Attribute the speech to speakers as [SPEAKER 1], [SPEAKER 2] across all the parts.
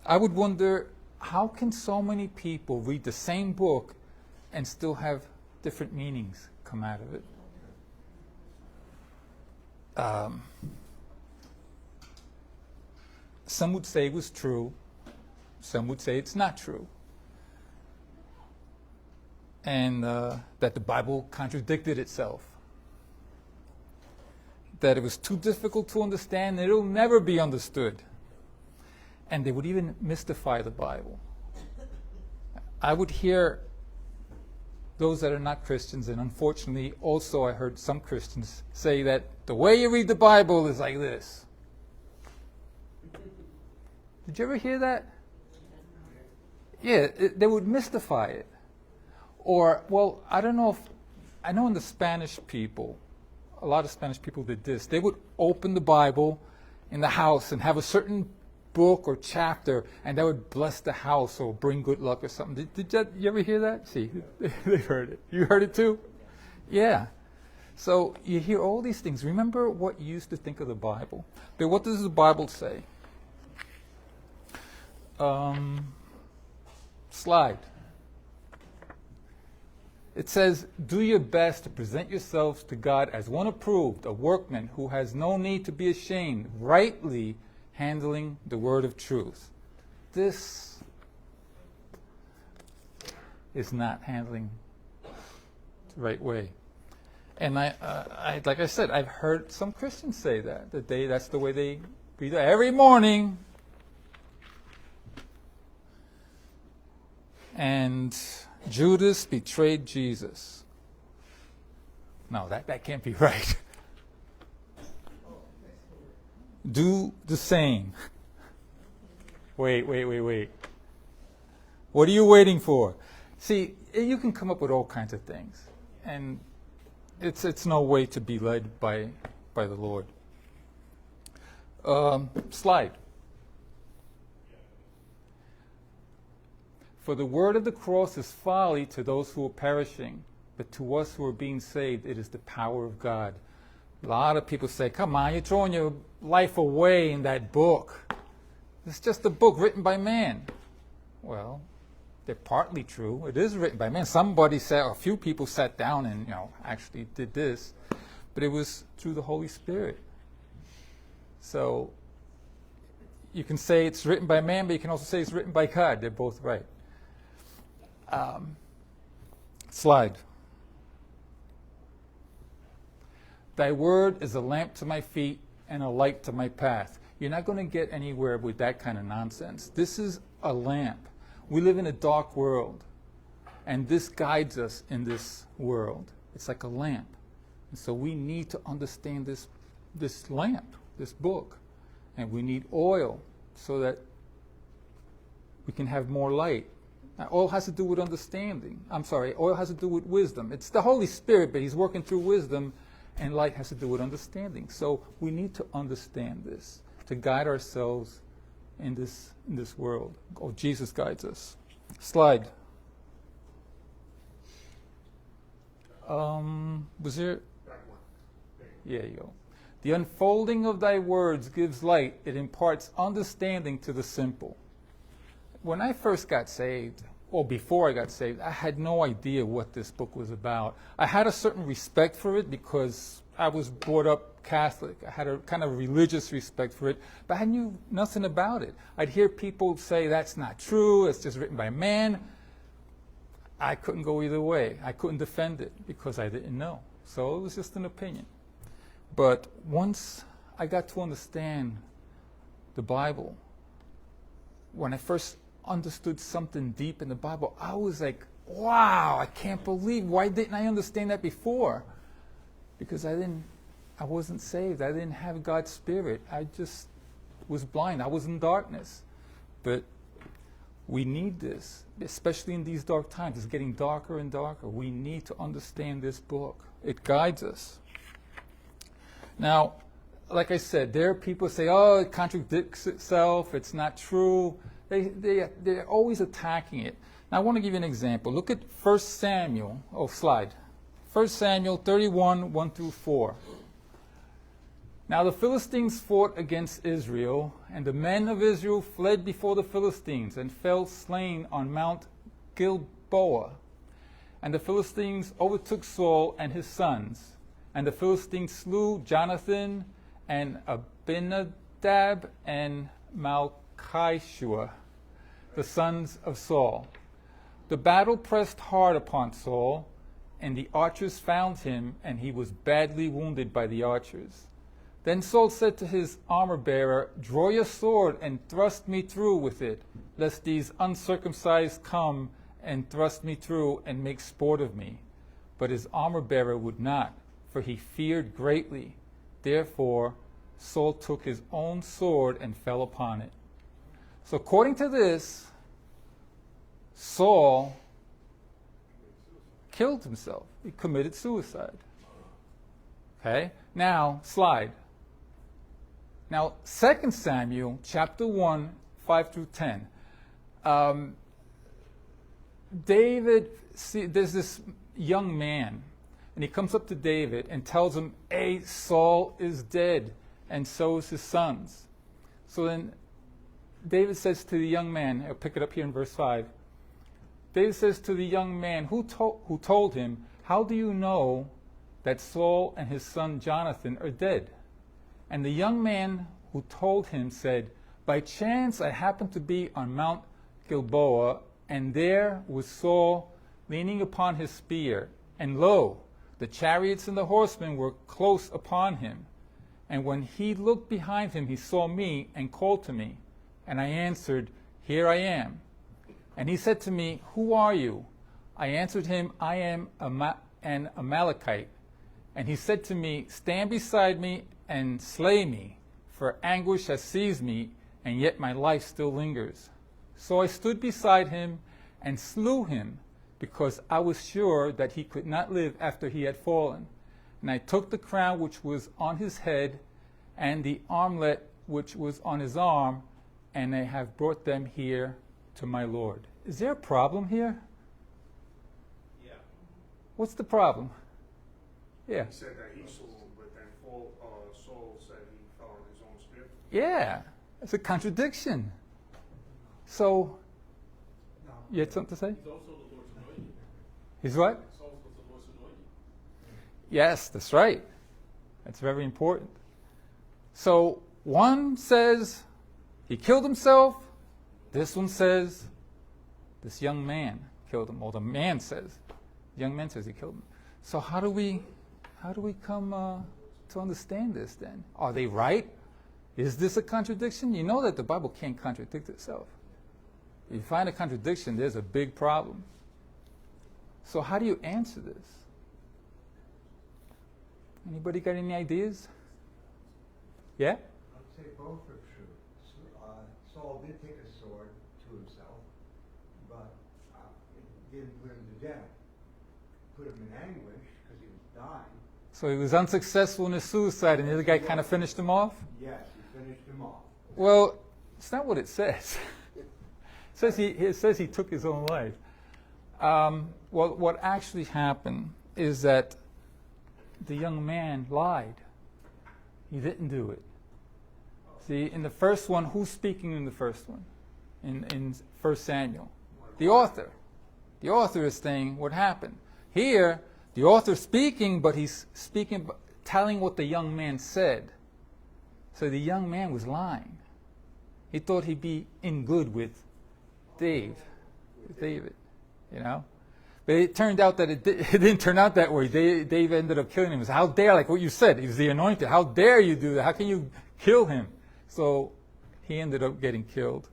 [SPEAKER 1] I would wonder, how can so many people read the same book and still have different meanings come out of it? Some would say it was true. Some would say it's not true. And that the Bible contradicted itself. That it was too difficult to understand, and it'll never be understood. And they would even mystify the Bible. I would hear those that are not Christians, and unfortunately also I heard some Christians say that the way you read the Bible is like this. Did you ever hear that? Yeah, they would mystify it. Or, well, I don't know if, I know in the Spanish people, a lot of Spanish people did this. They would open the Bible in the house and have a certain book or chapter, and that would bless the house or bring good luck or something. Did you ever hear that? See, they heard it. You heard it too? Yeah. So you hear all these things. Remember what you used to think of the Bible. But what does the Bible say? Slide. It says, do your best to present yourselves to God as one approved, a workman who has no need to be ashamed, rightly handling the word of truth. This is not handling the right way. And I like I said, I've heard some Christians say that's the way they read it every morning. And Judas betrayed Jesus. No, that can't be right. Do the same. Wait. What are you waiting for? See, you can come up with all kinds of things. And it's no way to be led by the Lord. Slide. For the word of the cross is folly to those who are perishing, but to us who are being saved, it is the power of God. A lot of people say, come on, you're throwing your life away in that book. It's just a book written by man. Well, they're partly true. It is written by man. Somebody said, a few people sat down and actually did this, but it was through the Holy Spirit. So you can say it's written by man, but you can also say it's written by God. They're both right. Slide. Thy word is a lamp to my feet and a light to my path. You're not going to get anywhere with that kind of nonsense. This is a lamp. We live in a dark world, and this guides us in this world. It's like a lamp. And so we need to understand this lamp, this book. And we need oil so that we can have more light. Now, oil has to do with understanding. Oil has to do with wisdom. It's the Holy Spirit, but he's working through wisdom, and light has to do with understanding. So we need to understand this to guide ourselves in this world. Oh, Jesus guides us. Slide. Was there? Yeah, you go. The unfolding of thy words gives light. It imparts understanding to the simple. When I first got saved, or before I got saved, I had no idea what this book was about. I had a certain respect for it because I was brought up Catholic. I had a kind of religious respect for it, but I knew nothing about it. I'd hear people say, that's not true, it's just written by man. I couldn't go either way. I couldn't defend it because I didn't know. So it was just an opinion. But once I got to understand the Bible, when I first understood something deep in the Bible, I was like, wow, I can't believe, why didn't I understand that before? Because I wasn't saved. I didn't have God's Spirit. I just was blind. I was in darkness. But we need this, especially in these dark times. It's getting darker and darker. We need to understand this book. It guides us. Now, like I said, there are people who say, oh, it contradicts itself. It's not true. They're always attacking it. Now, I want to give you an example. Look at 1 Samuel. Oh, slide. 1 Samuel 31, 1 through 4. Now the Philistines fought against Israel, and the men of Israel fled before the Philistines and fell slain on Mount Gilboa. And the Philistines overtook Saul and his sons. And the Philistines slew Jonathan and Abinadab and Malchishua, the sons of Saul. The battle pressed hard upon Saul, and the archers found him, and he was badly wounded by the archers. Then Saul said to his armor-bearer, "Draw your sword and thrust me through with it, lest these uncircumcised come and thrust me through and make sport of me." But his armor-bearer would not, for he feared greatly. Therefore Saul took his own sword and fell upon it. So according to this, Saul killed himself. He committed suicide. Okay? Now, slide. Now, 2 Samuel chapter 1, 5 through 10. David, there's this young man, and he comes up to David and tells him, "Hey, Saul is dead, and so is his sons." So then David says to the young man, I'll pick it up here in verse 5. David says to the young man who told him, "How do you know that Saul and his son Jonathan are dead?" And the young man who told him said, "By chance I happened to be on Mount Gilboa, and there was Saul leaning upon his spear. And lo, the chariots and the horsemen were close upon him. And when he looked behind him, he saw me and called to me. And I answered, 'Here I am.' And he said to me, 'Who are you?' I answered him, 'I am an Amalekite.' And he said to me, 'Stand beside me and slay me, for anguish has seized me, and yet my life still lingers.' So I stood beside him and slew him, because I was sure that he could not live after he had fallen. And I took the crown which was on his head and the armlet which was on his arm, and I have brought them here to my Lord." Is there a problem here?
[SPEAKER 2] Yeah.
[SPEAKER 1] What's the problem? Yeah.
[SPEAKER 2] He said that he saw him, but then Saul said he fell on his own spear.
[SPEAKER 1] Yeah. It's a contradiction. So, you had something to say?
[SPEAKER 3] He's also the Lord's anointed.
[SPEAKER 1] He's what?
[SPEAKER 3] Saul was the Lord's anointed.
[SPEAKER 1] Yes, that's right. That's very important. So, one says he killed himself. This one says this young man killed him. Or the man says, the young man says he killed him. So how do we come to understand this then? Are they right? Is this a contradiction? You know that the Bible can't contradict itself. If you find a contradiction, there's a big problem. So how do you answer this? Anybody got any ideas? Yeah?
[SPEAKER 4] I'd say both are true. Saul did take a sword to himself, but it didn't put him to death. It put him in anguish because he was dying.
[SPEAKER 1] So he was unsuccessful in his suicide, and the other guy kind of finished him off?
[SPEAKER 4] Yes, he finished him off.
[SPEAKER 1] Well, it's not what it says. It says he took his own life. Well, what actually happened is that the young man lied. He didn't do it. See, in the first one, who's speaking in the first one? In 1 Samuel? The author. The author is saying what happened. Here, the author's speaking, but he's speaking, telling what the young man said. So the young man was lying. He thought he'd be in good with David, you know. But it turned out that it didn't turn out that way. Dave ended up killing him. He said, "How dare," like what you said, he was the anointed. "How dare you do that? How can you kill him?" So he ended up getting killed.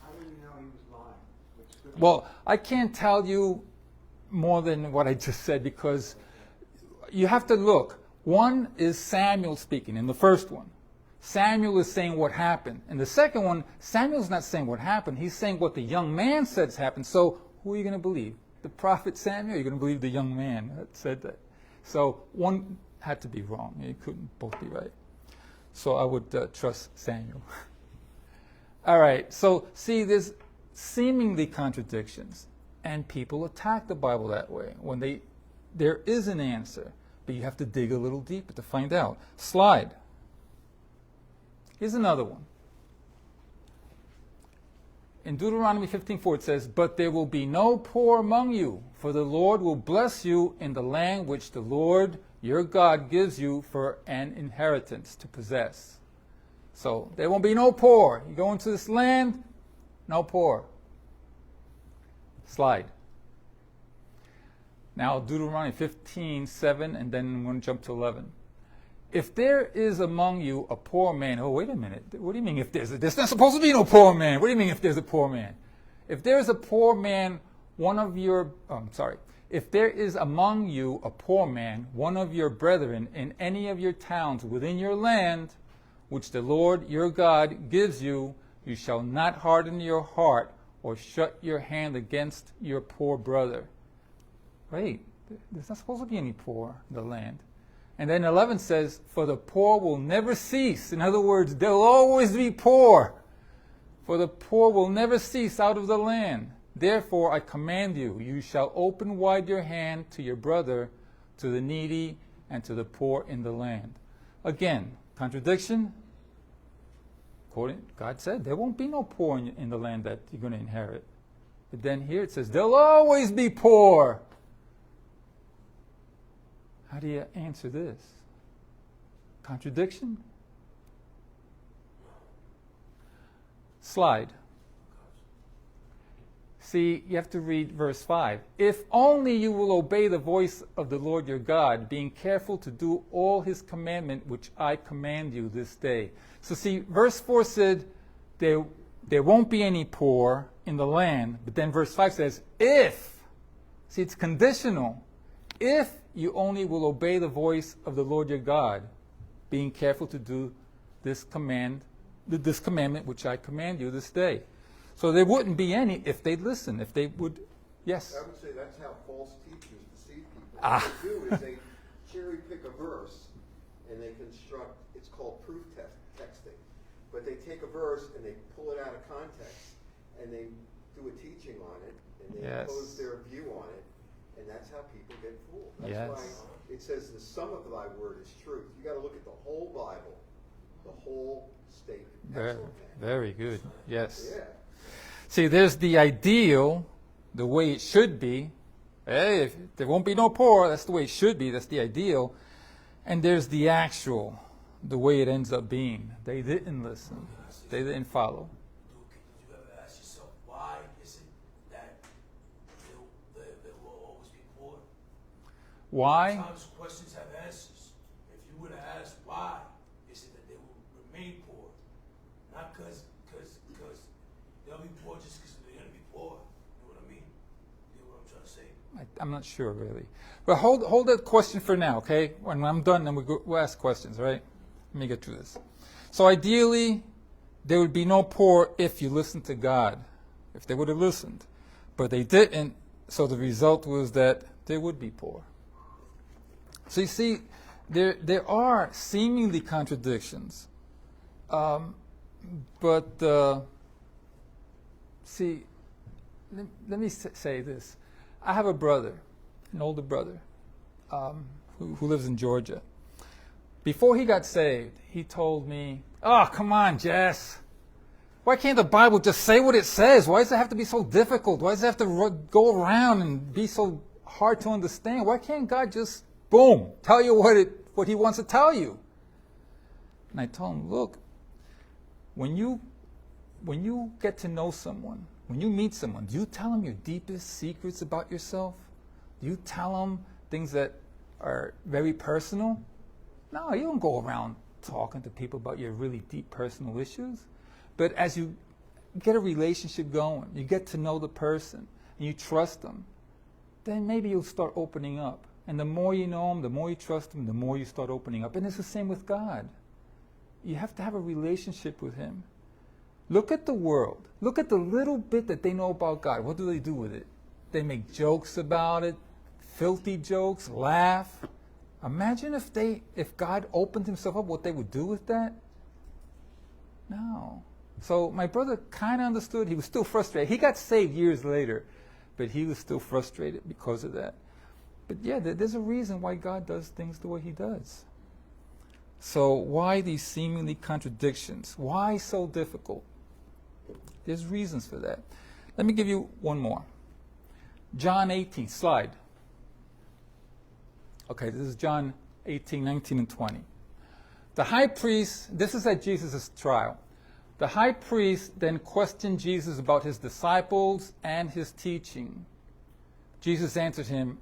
[SPEAKER 4] How do you know he was lying?
[SPEAKER 1] Well, I can't tell you more than what I just said, because you have to look. One is Samuel speaking in the first one. Samuel is saying what happened. In the second one, Samuel's not saying what happened. He's saying what the young man says happened. So who are you going to believe? The prophet Samuel? Or are you going to believe the young man that said that? So one had to be wrong. It couldn't both be right. So I would trust Samuel. All right. So see, there's seemingly contradictions, and people attack the Bible that way. When there is an answer, but you have to dig a little deeper to find out. Slide. Here's another one. In Deuteronomy 15:4 it says, "But there will be no poor among you, for the Lord will bless you in the land which the Lord your God gives you for an inheritance to possess." So there won't be no poor. You go into this land, no poor. Slide. Now Deuteronomy 15:7, and then I'm going to jump to 11. "If there is among you a poor man," oh, wait a minute. What do you mean if there's not supposed to be no poor man. What do you mean if there's a poor man? If there is a poor man, if there is among you a poor man, one of your brethren, in any of your towns within your land, which the Lord your God gives you, you shall not harden your heart or shut your hand against your poor brother. Wait, there's not supposed to be any poor in the land. And then 11 says, "For the poor will never cease." In other words, there'll always be poor. "For the poor will never cease out of the land. Therefore I command you, you shall open wide your hand to your brother, to the needy, and to the poor in the land." Again, contradiction. God said there won't be no poor in the land that you're going to inherit. But then here it says, there'll always be poor. How do you answer this? Contradiction? Slide. See, you have to read verse 5. "If only you will obey the voice of the Lord your God, being careful to do all his commandment which I command you this day." So see, verse 4 said there won't be any poor in the land. But then verse 5 says, if. See, it's conditional. If you only will obey the voice of the Lord your God, being careful to do this commandment which I command you this day. So there wouldn't be any if they'd listen, if they would. Yes?
[SPEAKER 5] I would say that's how false teachers deceive people. What they do is they cherry pick a verse and they construct, it's called proof texting. But they take a verse and they pull it out of context and they do a teaching on it and they impose their view on it. And that's how people get fooled. That's why it says the sum of thy word is truth. You got to look at the whole Bible, the whole statement.
[SPEAKER 1] Very good. Yes.
[SPEAKER 5] Yeah.
[SPEAKER 1] See, there's the ideal, the way it should be. Hey, if there won't be no poor, that's the way it should be. That's the ideal. And there's the actual, the way it ends up being. They didn't listen. They didn't follow.
[SPEAKER 3] Did you ever ask yourself, why is it that there will always be poor?
[SPEAKER 1] Why?
[SPEAKER 3] Sometimes questions have answers. If you were to ask why is it that they will remain poor, not because they'll be poor just because they're going to be poor. You know what I mean? You know what I'm trying to say?
[SPEAKER 1] I'm not sure, really. But hold that question for now, okay? When I'm done, then we'll ask questions, right? Let me get through this. So ideally, there would be no poor if you listened to God, if they would have listened. But they didn't, so the result was that there would be poor. So you see, there are seemingly contradictions. See, let me say this. I have a brother, an older brother, who lives in Georgia. Before he got saved, he told me, "Oh, come on, Jess. Why can't the Bible just say what it says? Why does it have to be so difficult? Why does it have to go around and be so hard to understand? Why can't God just, boom, tell you what he wants to tell you?" And I told him, look, when you get to know someone, when you meet someone, do you tell them your deepest secrets about yourself? Do you tell them things that are very personal? No, you don't go around talking to people about your really deep personal issues. But as you get a relationship going, you get to know the person, and you trust them, then maybe you'll start opening up. And the more you know them, the more you trust them, the more you start opening up. And it's the same with God. You have to have a relationship with him. Look at the world. Look at the little bit that they know about God. What do they do with it? They make jokes about it, filthy jokes, laugh. Imagine if God opened himself up, what they would do with that? No. So my brother kind of understood. He was still frustrated. He got saved years later, but he was still frustrated because of that. But yeah, there's a reason why God does things the way he does. So why these seemingly contradictions? Why so difficult? There's reasons for that. Let me give you one more. John 18, slide. Okay, this is John 18, 19, and 20. The high priest, this is at Jesus' trial. The high priest then questioned Jesus about his disciples and his teaching. Jesus answered him,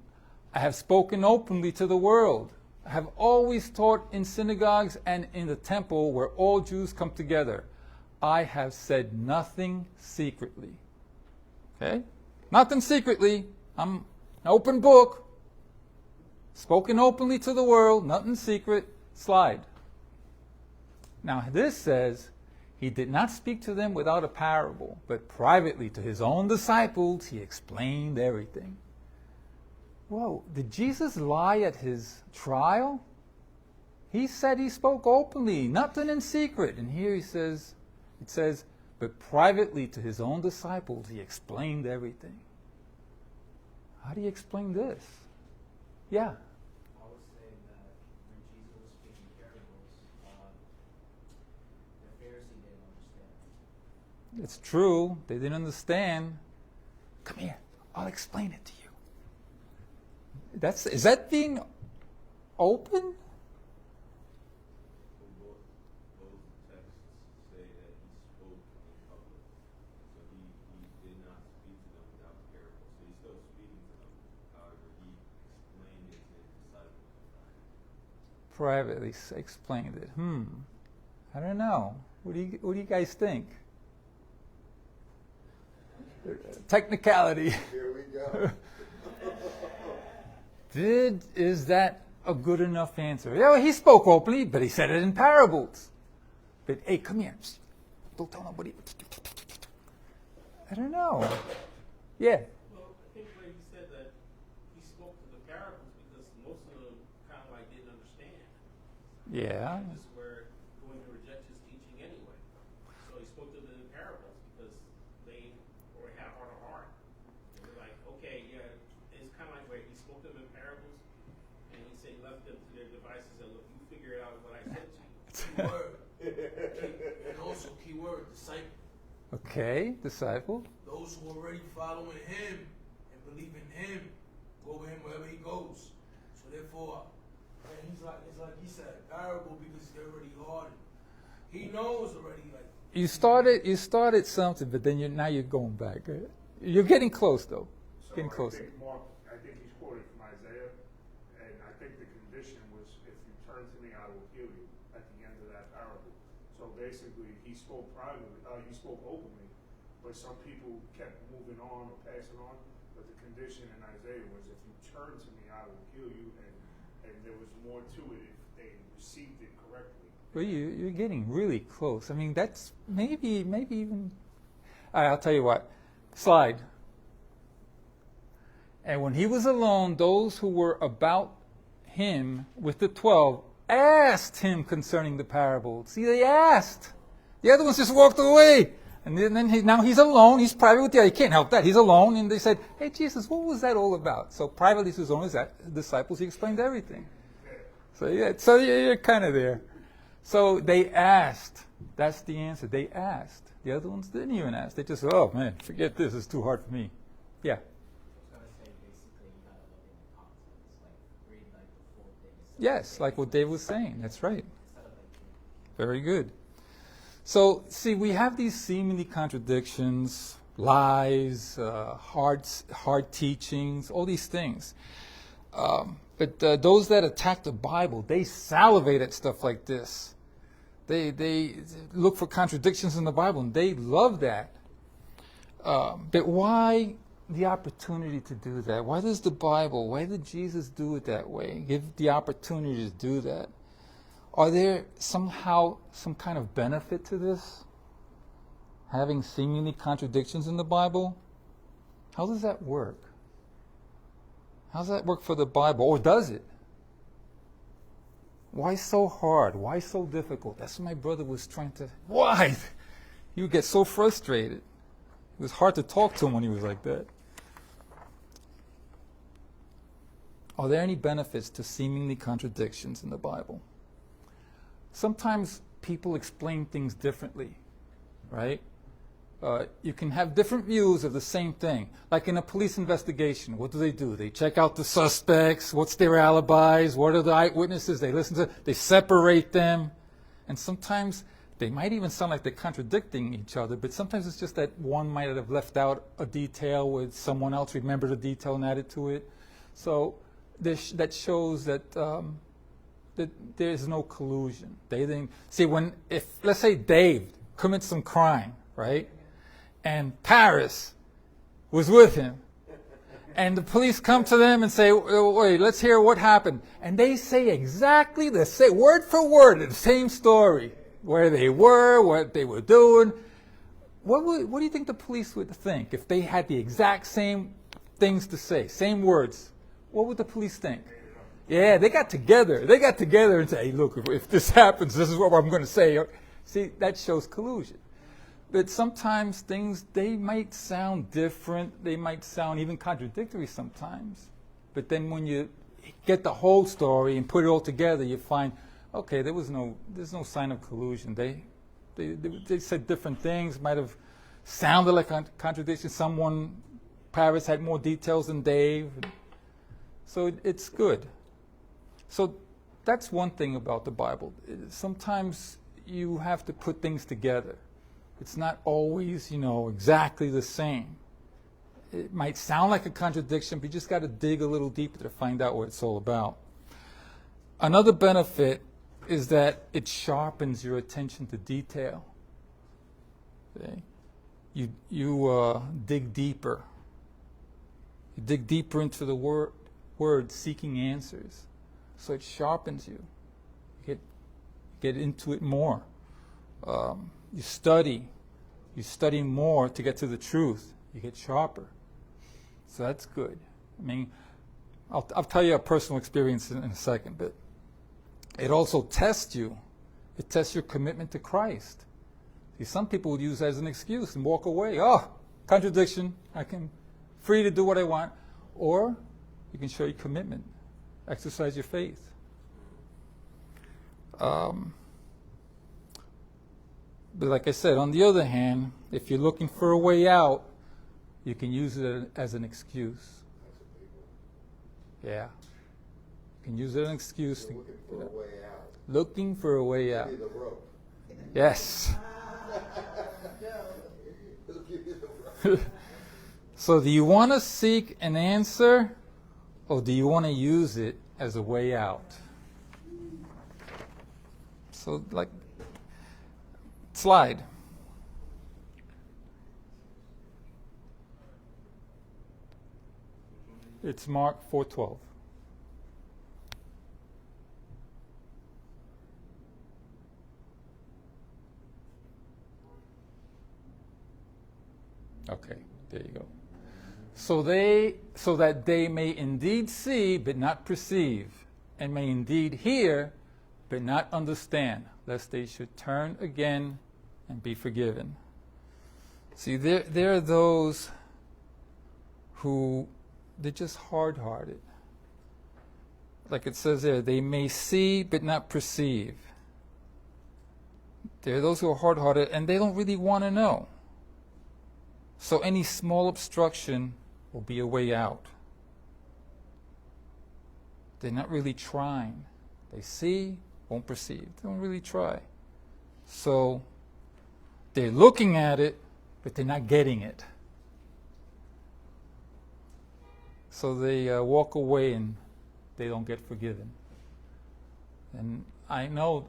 [SPEAKER 1] I have spoken openly to the world. I have always taught in synagogues and in the temple where all Jews come together. I have said nothing secretly. Okay? Nothing secretly. I'm an open book. Spoken openly to the world, nothing secret. Slide. Now this says, he did not speak to them without a parable, but privately to his own disciples he explained everything. Whoa, did Jesus lie at his trial? He said he spoke openly, nothing in secret. And here it says, but privately to his own disciples he explained everything. How do you explain this? Yeah.
[SPEAKER 6] I was saying that when Jesus was speaking parables, the Pharisee didn't understand.
[SPEAKER 1] It's true. They didn't understand. Come here. I'll explain it to you. Is that being open?
[SPEAKER 7] Both texts say that he spoke in public. So he did not speak to them without parables. So he's still speaking to them. However, he explained it to his disciples.
[SPEAKER 1] Privately explained it. I don't know. What do you guys think? Technicality.
[SPEAKER 5] Here we go.
[SPEAKER 1] Is that a good enough answer? Yeah, well, he spoke openly, but he said it in parables. But hey, come here. Don't tell nobody. I don't know. Yeah.
[SPEAKER 8] Well, I think where he said that he spoke to the parables because most of them kind of like didn't understand.
[SPEAKER 1] Yeah.
[SPEAKER 8] They just were going to reject his teaching anyway. So he spoke to them in parables because they already had a heart of heart. They were like, okay, yeah, it's kind of like where he spoke to them in parables and he said he left them to their devices and look, you figure it out what I said to you.
[SPEAKER 3] Keyword. And also, keyword, disciple.
[SPEAKER 1] Okay, disciple.
[SPEAKER 3] Those who are already following him and believe in him, go with him wherever he goes. So therefore, and it's like he said, parable because they're already hardened. He knows already, like.
[SPEAKER 1] You started something, but then now you're going back. You're getting close, though.
[SPEAKER 2] So
[SPEAKER 1] Getting closer.
[SPEAKER 2] I think he's quoting from Isaiah, and I think the condition was, if you turn to me, I will heal you, at the end of that parable. So basically, he spoke privately, he spoke openly, but some people kept moving on or passing on. But the condition in Isaiah was, if you turn to me, I will heal you, and there was more to it if they received it correctly.
[SPEAKER 1] Well, you're getting really close. I mean, that's maybe even. All right, I'll tell you what. Slide. And when he was alone, those who were about him with the 12 asked him concerning the parable. See, they asked. The other ones just walked away. And then now he's alone. He's private with you. He can't help that. He's alone. And they said, hey, Jesus, what was that all about? So privately to his own disciples, he explained everything. So you're kind of there. So they asked. That's the answer. They asked. The other ones didn't even ask. They just said, oh, man, forget this. It's too hard for me. Yeah.
[SPEAKER 6] I was going to say, basically, you got to look in the context, like read like the full thing.
[SPEAKER 1] Yes, like what Dave was saying. That's right.
[SPEAKER 6] Instead of like,
[SPEAKER 1] Very good. So, see, we have these seemingly contradictions, lies, hard teachings, all these things. But those that attack the Bible, they salivate at stuff like this. They look for contradictions in the Bible, and they love that. But why the opportunity to do that? Why does the Bible, why did Jesus do it that way? Give the opportunity to do that. Are there somehow some kind of benefit to this? Having seemingly contradictions in the Bible? How does that work? How does that work for the Bible? Or does it? Why so hard? Why so difficult? That's what my brother was trying to... Why? He would get so frustrated. It was hard to talk to him when he was like that. Are there any benefits to seemingly contradictions in the Bible? sometimes people explain things differently, right? You can have different views of the same thing. Like in a police investigation, what do? They check out the suspects, what's their alibis, what are the eyewitnesses, they listen to, they separate them. And sometimes they might even sound like they're contradicting each other, but sometimes it's just that one might have left out a detail with someone else remembered a detail and added to it. So that shows that that there's no collusion. They didn't see if let's say Dave commits some crime, right? And Paris was with him. And the police come to them and say, wait, let's hear what happened. And they say exactly the same, word for word, the same story. Where they were, what they were doing. What do you think the police would think if they had the exact same things to say, same words? What would the police think? Yeah, they got together. They got together and said, hey, look, if this happens, this is what I'm going to say. See, that shows collusion. But sometimes things, they might sound different. They might sound even contradictory sometimes. But then when you get the whole story and put it all together, you find, okay, there's no sign of collusion. They said different things, might have sounded like a contradiction. Paris had more details than Dave. So it's good. So that's one thing about the Bible. Sometimes you have to put things together. It's not always, exactly the same. It might sound like a contradiction, but you just got to dig a little deeper to find out what it's all about. Another benefit is that it sharpens your attention to detail. Okay? You dig deeper. You dig deeper into the word seeking answers. So it sharpens you. You get into it more. You study more to get to the truth. You get sharper. So that's good. I mean, I'll tell you a personal experience in a second, but it also tests you. It tests your commitment to Christ. See, some people would use that as an excuse and walk away. Oh, contradiction. I'm free to do what I want. Or you can show your commitment. Exercise your faith. But like I said, on the other hand, if you're looking for a way out, you can use it as an excuse. Yeah. You can use it as an excuse.
[SPEAKER 5] Looking for a way out.
[SPEAKER 1] Looking for a way out.
[SPEAKER 5] Give you the rope.
[SPEAKER 1] Yes.
[SPEAKER 5] It'll give you the rope.
[SPEAKER 1] So do you want to seek an answer, or do you want to use it as a way out? So, slide. It's Mark 4:12. Okay, there you go. So that they may indeed see but not perceive, and may indeed hear but not understand, lest they should turn again and be forgiven. See, there are those who, they're just hard-hearted. Like it says there, they may see but not perceive. There are those who are hard-hearted and they don't really want to know. So any small obstruction will be a way out. They're not really trying. They see, won't perceive. They don't really try. So they're looking at it, but they're not getting it. So they walk away and they don't get forgiven. And I know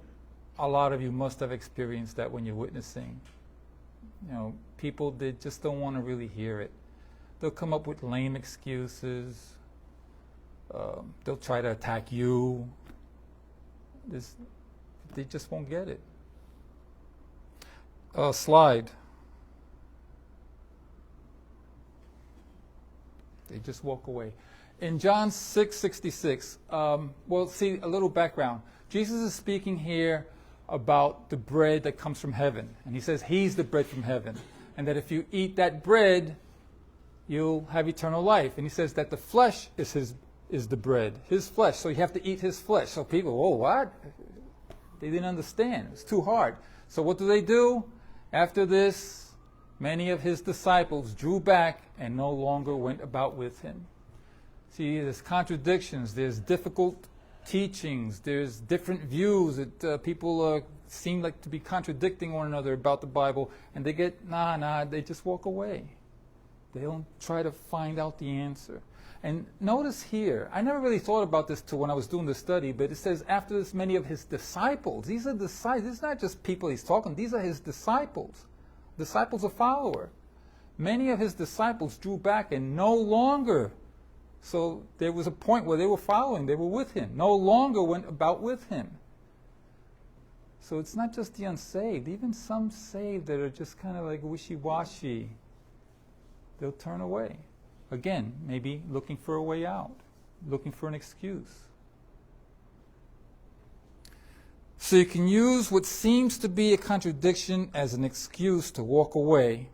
[SPEAKER 1] a lot of you must have experienced that when you're witnessing. People, they just don't want to really hear it. They'll come up with lame excuses. They'll try to attack you. They just won't get it. Slide. They just walk away. In John 6:66, well, see, a little background. Jesus is speaking here about the bread that comes from heaven. And he says he's the bread from heaven. And that if you eat that bread, you'll have eternal life. And he says that the flesh is the bread, his flesh. So you have to eat his flesh. So people, oh, what? They didn't understand. It was too hard. So what do? After this, many of his disciples drew back and no longer went about with him. See, there's contradictions. There's difficult teachings. There's different views that people seem like to be contradicting one another about the Bible. And they get, they just walk away. They don't try to find out the answer. And notice here, I never really thought about this till when I was doing the study, but it says, after this, many of his disciples. These are disciples. It's not just people he's talking. These are his disciples. Disciples a follower. Many of his disciples drew back and no longer. So there was a point where they were following. They were with him. No longer went about with him. So it's not just the unsaved. Even some saved that are just kind of like wishy-washy. They'll turn away. Again, maybe looking for a way out, looking for an excuse. So you can use what seems to be a contradiction as an excuse to walk away,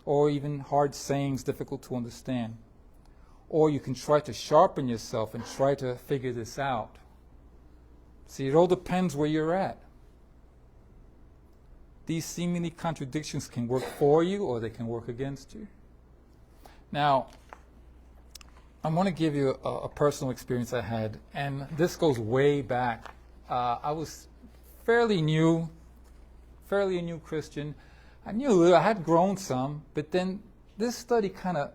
[SPEAKER 1] or even hard sayings difficult to understand. Or you can try to sharpen yourself and try to figure this out. See, it all depends where you're at. These seemingly contradictions can work for you or they can work against you. Now, I want to give you a personal experience I had, and this goes way back. I was fairly a new Christian. I knew I had grown some, but then this study kind of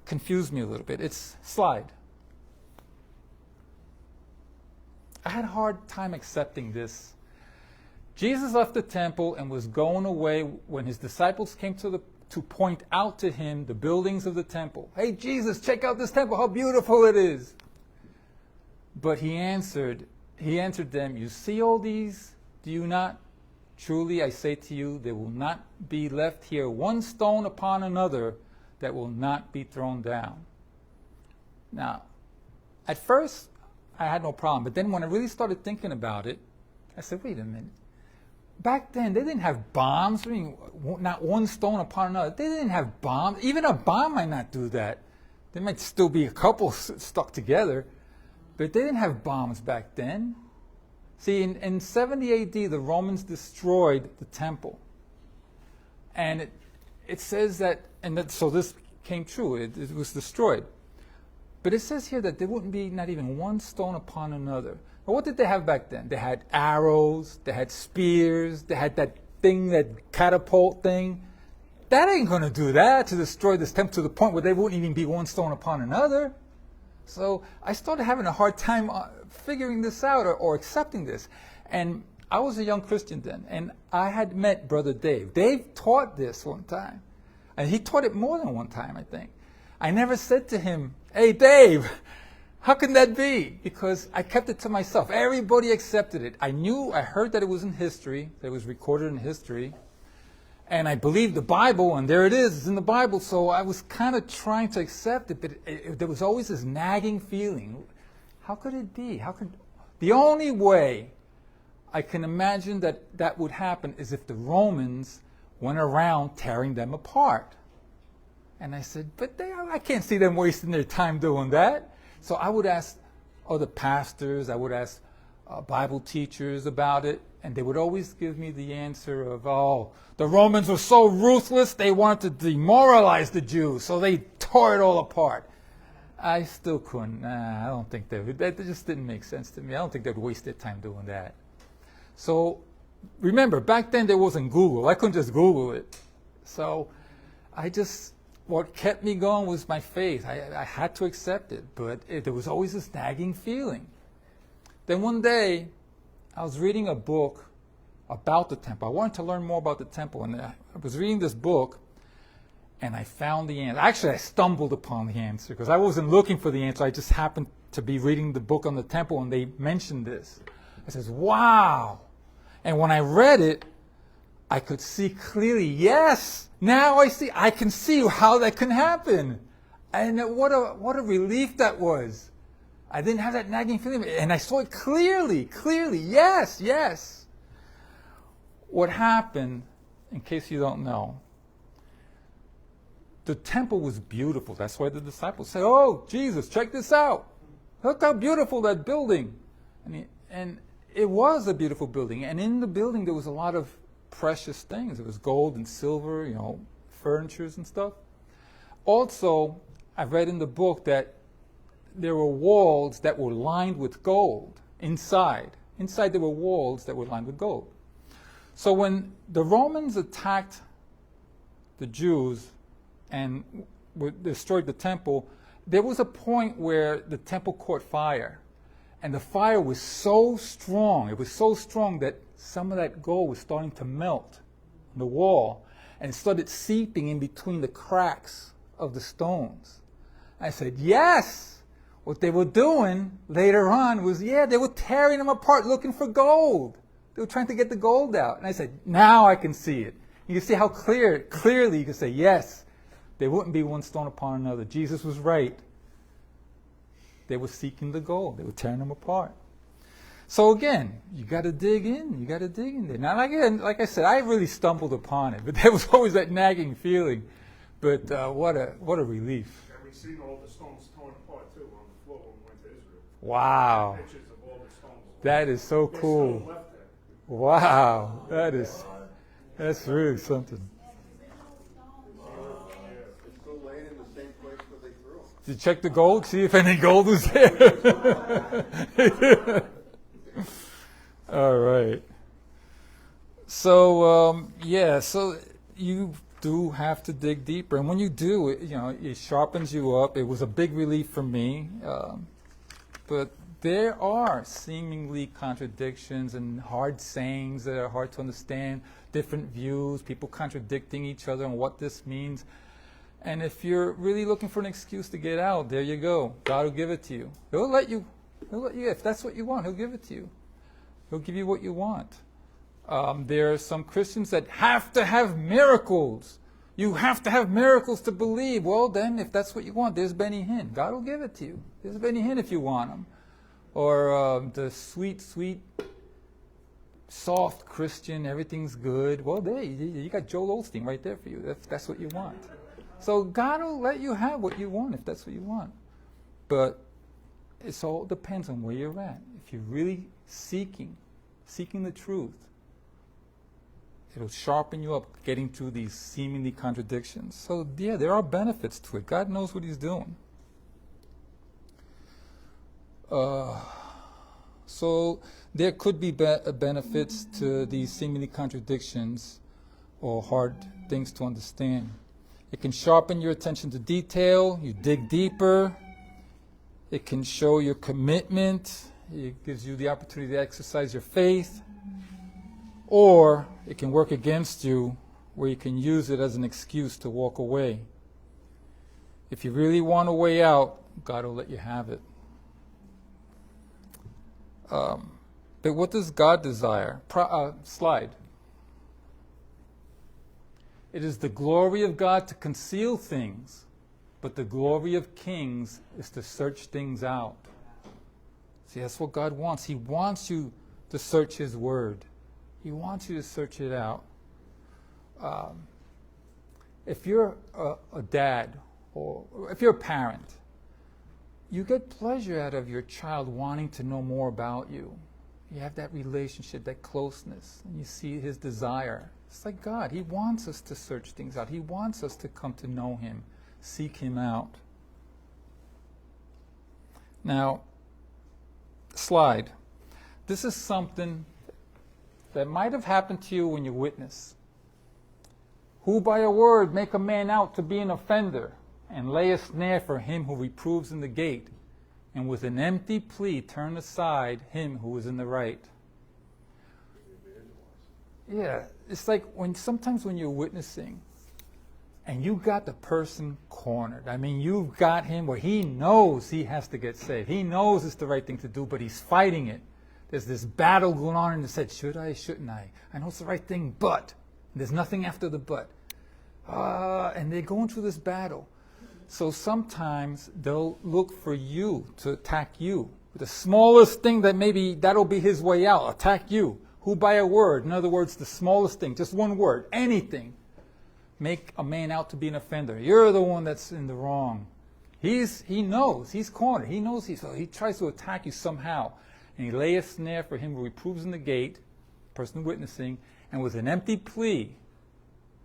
[SPEAKER 1] confused me a little bit. It's slide. I had a hard time accepting this. Jesus left the temple and was going away when his disciples came to point out to him the buildings of the temple. Hey, Jesus, check out this temple, how beautiful it is. But he answered them, you see all these? Do you not? Truly I say to you, there will not be left here one stone upon another that will not be thrown down. Now, at first, I had no problem. But then when I really started thinking about it, I said, wait a minute. Back then, they didn't have bombs. I mean, not one stone upon another. They didn't have bombs. Even a bomb might not do that. There might still be a couple stuck together. But they didn't have bombs back then. See, in 70 AD, the Romans destroyed the temple. And it says that, so this came true. It was destroyed. But it says here that there wouldn't be not even one stone upon another. But what did they have back then? They had arrows, they had spears, they had that thing, that catapult thing. That ain't going to do that, to destroy this temple to the point where there wouldn't even be one stone upon another. So I started having a hard time figuring this out or accepting this. And I was a young Christian then, and I had met Brother Dave. Dave taught this one time. And he taught it more than one time, I think. I never said to him, hey, Dave, how can that be? Because I kept it to myself. Everybody accepted it. I heard that it was in history, that it was recorded in history. And I believed the Bible, and there it is, it's in the Bible. So I was kind of trying to accept it, but there was always this nagging feeling. How could it be? The only way I can imagine that would happen is if the Romans went around tearing them apart. And I said, but I can't see them wasting their time doing that. So I would ask other pastors, I would ask Bible teachers about it, and they would always give me the answer of, the Romans were so ruthless, they wanted to demoralize the Jews, so they tore it all apart. I still couldn't. I don't think they would. That just didn't make sense to me. I don't think they'd waste their time doing that. So remember, back then there wasn't Google. I couldn't just Google it. So what kept me going was my faith. I had to accept it, but there was always this nagging feeling. Then one day, I was reading a book about the temple. I wanted to learn more about the temple, and I was reading this book, and I found the answer. Actually, I stumbled upon the answer, because I wasn't looking for the answer. I just happened to be reading the book on the temple, and they mentioned this. I says, wow. And when I read it, I could see clearly, yes, now I can see how that can happen. And what a relief that was. I didn't have that nagging feeling, and I saw it clearly, yes. What happened, in case you don't know, the temple was beautiful. That's why the disciples said, oh, Jesus, check this out. Look how beautiful that building. And it was a beautiful building, and in the building there was a lot of precious things. It was gold and silver, furnitures and stuff. Also, I read in the book that there were walls that were lined with gold inside. Inside there were walls that were lined with gold. So when the Romans attacked the Jews and destroyed the temple, there was a point where the temple caught fire. And the fire was so strong, it was so strong that some of that gold was starting to melt on the wall and started seeping in between the cracks of the stones. I said, yes! What they were doing later on was, they were tearing them apart looking for gold. They were trying to get the gold out. And I said, now I can see it. You can see how clearly you can say, yes, there wouldn't be one stone upon another. Jesus was right. They were seeking the gold. They were tearing them apart. So again, you got to dig in. You got to dig in there. Now, like I said, I really stumbled upon it, but there was always that nagging feeling. But what a relief.
[SPEAKER 2] And we've seen all the stones torn apart too on the floor when we went to Israel.
[SPEAKER 1] Wow.
[SPEAKER 2] Pictures of all the stones.
[SPEAKER 1] That is so
[SPEAKER 2] There's
[SPEAKER 1] cool.
[SPEAKER 2] still left there.
[SPEAKER 1] Wow. That's really something.
[SPEAKER 5] It's still laying in the same place where they threw them.
[SPEAKER 1] Did you check the gold? See if any gold was there. All right. So, so you do have to dig deeper. And when you do, it sharpens you up. It was a big relief for me. But there are seemingly contradictions and hard sayings that are hard to understand, different views, people contradicting each other on what this means. And if you're really looking for an excuse to get out, there you go. God will give it to you. He'll let you, if that's what you want, He'll give it to you. He'll give you what you want. There are some Christians that have to have miracles. You have to have miracles to believe. Well, then, if that's what you want, there's Benny Hinn. God will give it to you. There's Benny Hinn if you want him. Or the sweet, soft Christian, everything's good. Well, there, you got Joel Osteen right there for you, if that's what you want. So God will let you have what you want if that's what you want. But it all depends on where you're at. If you're really seeking the truth, it'll sharpen you up getting through these seemingly contradictions. So, there are benefits to it. God knows what He's doing. So there could be benefits to these seemingly contradictions or hard things to understand. It can sharpen your attention to detail. You dig deeper. It can show your commitment. It gives you the opportunity to exercise your faith. Or it can work against you where you can use it as an excuse to walk away. If you really want a way out, God will let you have it. But what does God desire? Slide. It is the glory of God to conceal things, but the glory of kings is to search things out. See, that's what God wants. He wants you to search His Word. He wants you to search it out. If you're a dad or if you're a parent, you get pleasure out of your child wanting to know more about you. You have that relationship, that closeness, and you see his desire. It's like God. He wants us to search things out. He wants us to come to know Him, seek Him out. Now, slide. This is something that might have happened to you when you witness. Who by a word make a man out to be an offender, and lay a snare for him who reproves in the gate, and with an empty plea turn aside him who is in the right. Yeah, it's like sometimes when you're witnessing, and you got the person cornered. I mean, you've got him where he knows he has to get saved. He knows it's the right thing to do, but he's fighting it. There's this battle going on in his head. Should I? Shouldn't I? I know it's the right thing, but. There's nothing after the but. And they're going through this battle. So sometimes they'll look for you to attack you. The smallest thing that maybe that'll be his way out, attack you. Who by a word, in other words, the smallest thing, just one word, anything, make a man out to be an offender. You're the one that's in the wrong. He knows, he's cornered. He knows so he tries to attack you somehow. and he lay a snare for him who reproves in the gate, person witnessing, and with an empty plea,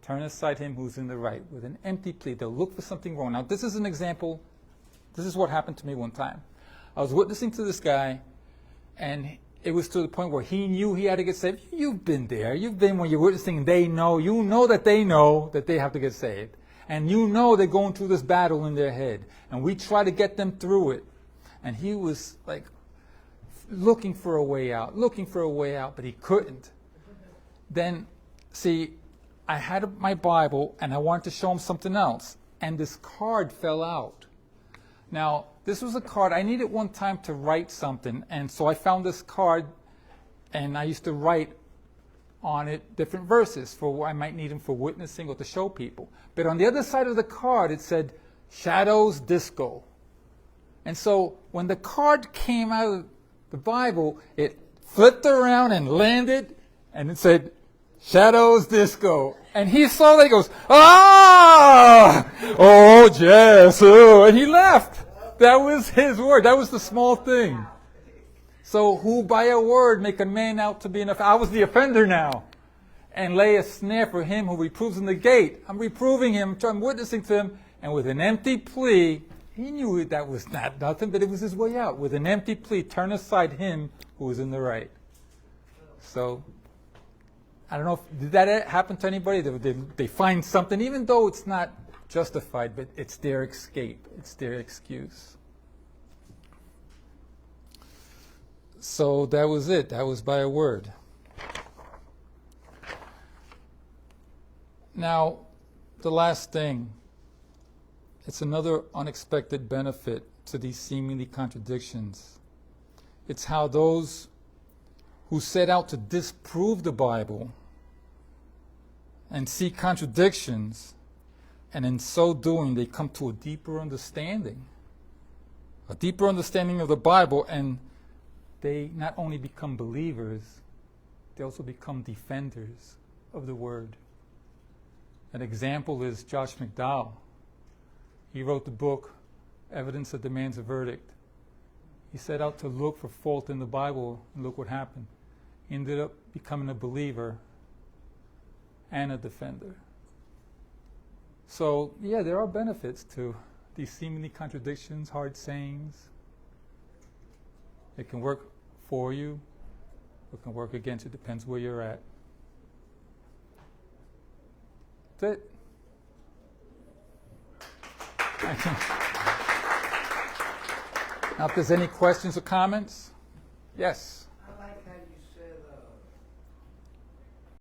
[SPEAKER 1] turn aside him who's in the right. With an empty plea, they'll look for something wrong. Now, this is an example. This is what happened to me one time. I was witnessing to this guy, and it was to the point where he knew he had to get saved. You've been there. You've been when you're witnessing, they know. You know that they have to get saved. And you know they're going through this battle in their head. And we try to get them through it. And he was like looking for a way out, but he couldn't. Then, see, I had my Bible, and I wanted to show him something else. And this card fell out. Now, this was a card, I needed one time to write something, and so I found this card, and I used to write on it different verses for what I might need them for witnessing or to show people. But on the other side of the card, it said, Shadows Disco. And so when the card came out of the Bible, it flipped around and landed, and it said, Shadows Disco. And he saw that, he goes, ah! Oh, Jess. Oh. And he left. That was his word. That was the small thing. So who by a word make a man out to be an offender? I was the offender now. And lay a snare for him who reproves in the gate. I'm reproving him, I'm witnessing to him, and with an empty plea, he knew that was not nothing, but it was his way out. With an empty plea, turn aside him who was in the right. So, I don't know, did that happen to anybody? They find something, even though it's not justified, but it's their escape. It's their excuse. So that was it. That was by a word. Now, the last thing. It's another unexpected benefit to these seemingly contradictions. It's how those who set out to disprove the Bible and see contradictions, and in so doing, they come to a deeper understanding of the Bible, and they not only become believers, they also become defenders of the Word. An example is Josh McDowell. He wrote the book, Evidence That Demands a Verdict. He set out to look for fault in the Bible, and look what happened. He ended up becoming a believer and a defender. So, yeah, there are benefits to these seemingly contradictions, hard sayings. It can work for you, or it can work against you. It depends where you're at. That's it. Now, if there's any questions or comments? Yes.